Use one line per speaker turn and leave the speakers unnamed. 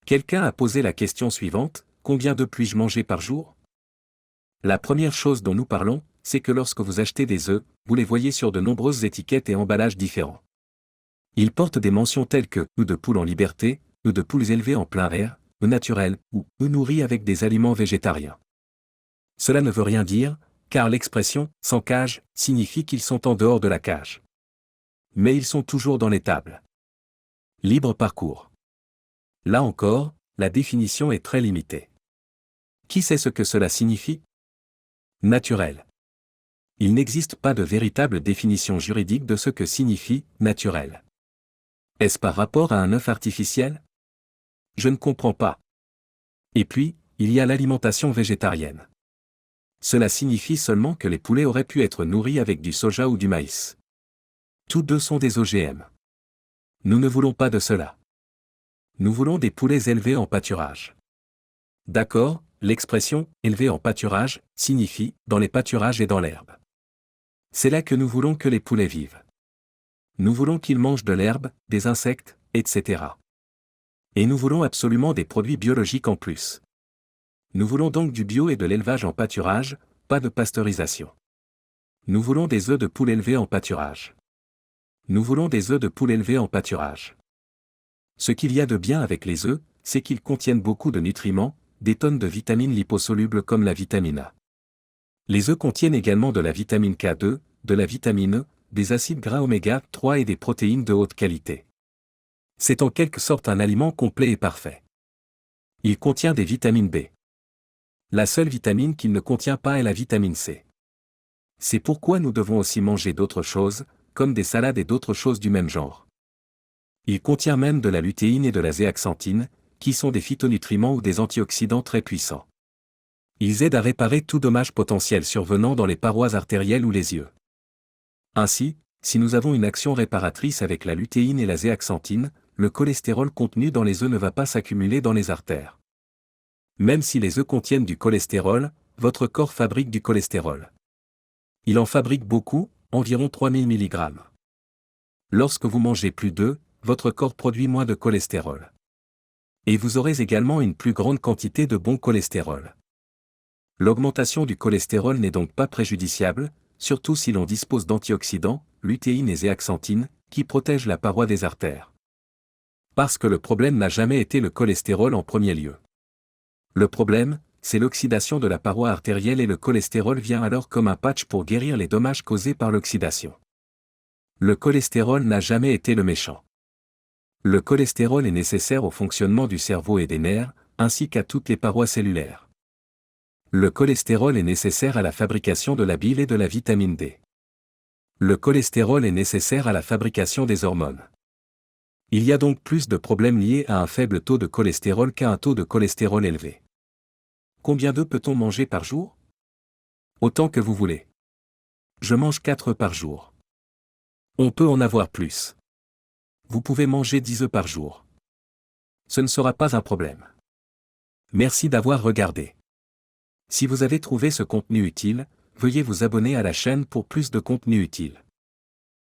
Quelqu'un a posé la question suivante, combien d'œufs puis-je manger par jour? La première chose dont nous parlons, c'est que lorsque vous achetez des œufs, vous les voyez sur de nombreuses étiquettes et emballages différents. Ils portent des mentions telles que « œufs de poule en liberté »,« œufs de poules élevés en plein air »,« œufs naturels » ou « œufs nourris avec des aliments végétariens ». Cela ne veut rien dire, car l'expression « sans cage » signifie qu'ils sont en dehors de la cage. Mais ils sont toujours dans l'étable. Libre parcours. Là encore, la définition est très limitée. Qui sait ce que cela signifie? Naturel. Il n'existe pas de véritable définition juridique de ce que signifie « naturel ». Est-ce par rapport à un œuf artificiel? Je ne comprends pas. Et puis, il y a l'alimentation végétarienne. Cela signifie seulement que les poulets auraient pu être nourris avec du soja ou du maïs. Tous deux sont des OGM. Nous ne voulons pas de cela. Nous voulons des poulets élevés en pâturage. D'accord, l'expression « élevé en pâturage » signifie « dans les pâturages et dans l'herbe ». C'est là que nous voulons que les poulets vivent. Nous voulons qu'ils mangent de l'herbe, des insectes, etc. Et nous voulons absolument des produits biologiques en plus. Nous voulons donc du bio et de l'élevage en pâturage, pas de pasteurisation. Nous voulons des œufs de poule élevés en pâturage. Nous voulons des œufs de poule élevés en pâturage. Ce qu'il y a de bien avec les œufs, c'est qu'ils contiennent beaucoup de nutriments, des tonnes de vitamines liposolubles comme la vitamine A. Les œufs contiennent également de la vitamine K2, de la vitamine E, des acides gras oméga 3 et des protéines de haute qualité. C'est en quelque sorte un aliment complet et parfait. Il contient des vitamines B. La seule vitamine qu'il ne contient pas est la vitamine C. C'est pourquoi nous devons aussi manger d'autres choses, comme des salades et d'autres choses du même genre. Il contient même de la lutéine et de la zéaxanthine, qui sont des phytonutriments ou des antioxydants très puissants. Ils aident à réparer tout dommage potentiel survenant dans les parois artérielles ou les yeux. Ainsi, si nous avons une action réparatrice avec la lutéine et la zéaxanthine, le cholestérol contenu dans les œufs ne va pas s'accumuler dans les artères. Même si les œufs contiennent du cholestérol, votre corps fabrique du cholestérol. Il en fabrique beaucoup, environ 3000 mg. Lorsque vous mangez plus d'œufs, votre corps produit moins de cholestérol. Et vous aurez également une plus grande quantité de bon cholestérol. L'augmentation du cholestérol n'est donc pas préjudiciable, surtout si l'on dispose d'antioxydants, lutéine et zéaxanthine, qui protègent la paroi des artères. Parce que le problème n'a jamais été le cholestérol en premier lieu. Le problème, c'est l'oxydation de la paroi artérielle et le cholestérol vient alors comme un patch pour guérir les dommages causés par l'oxydation. Le cholestérol n'a jamais été le méchant. Le cholestérol est nécessaire au fonctionnement du cerveau et des nerfs, ainsi qu'à toutes les parois cellulaires. Le cholestérol est nécessaire à la fabrication de la bile et de la vitamine D. Le cholestérol est nécessaire à la fabrication des hormones. Il y a donc plus de problèmes liés à un faible taux de cholestérol qu'à un taux de cholestérol élevé. Combien d'œufs peut-on manger par jour? Autant que vous voulez. Je mange 4 œufs par jour. On peut en avoir plus. Vous pouvez manger 10 œufs par jour. Ce ne sera pas un problème. Merci d'avoir regardé. Si vous avez trouvé ce contenu utile, veuillez vous abonner à la chaîne pour plus de contenu utile.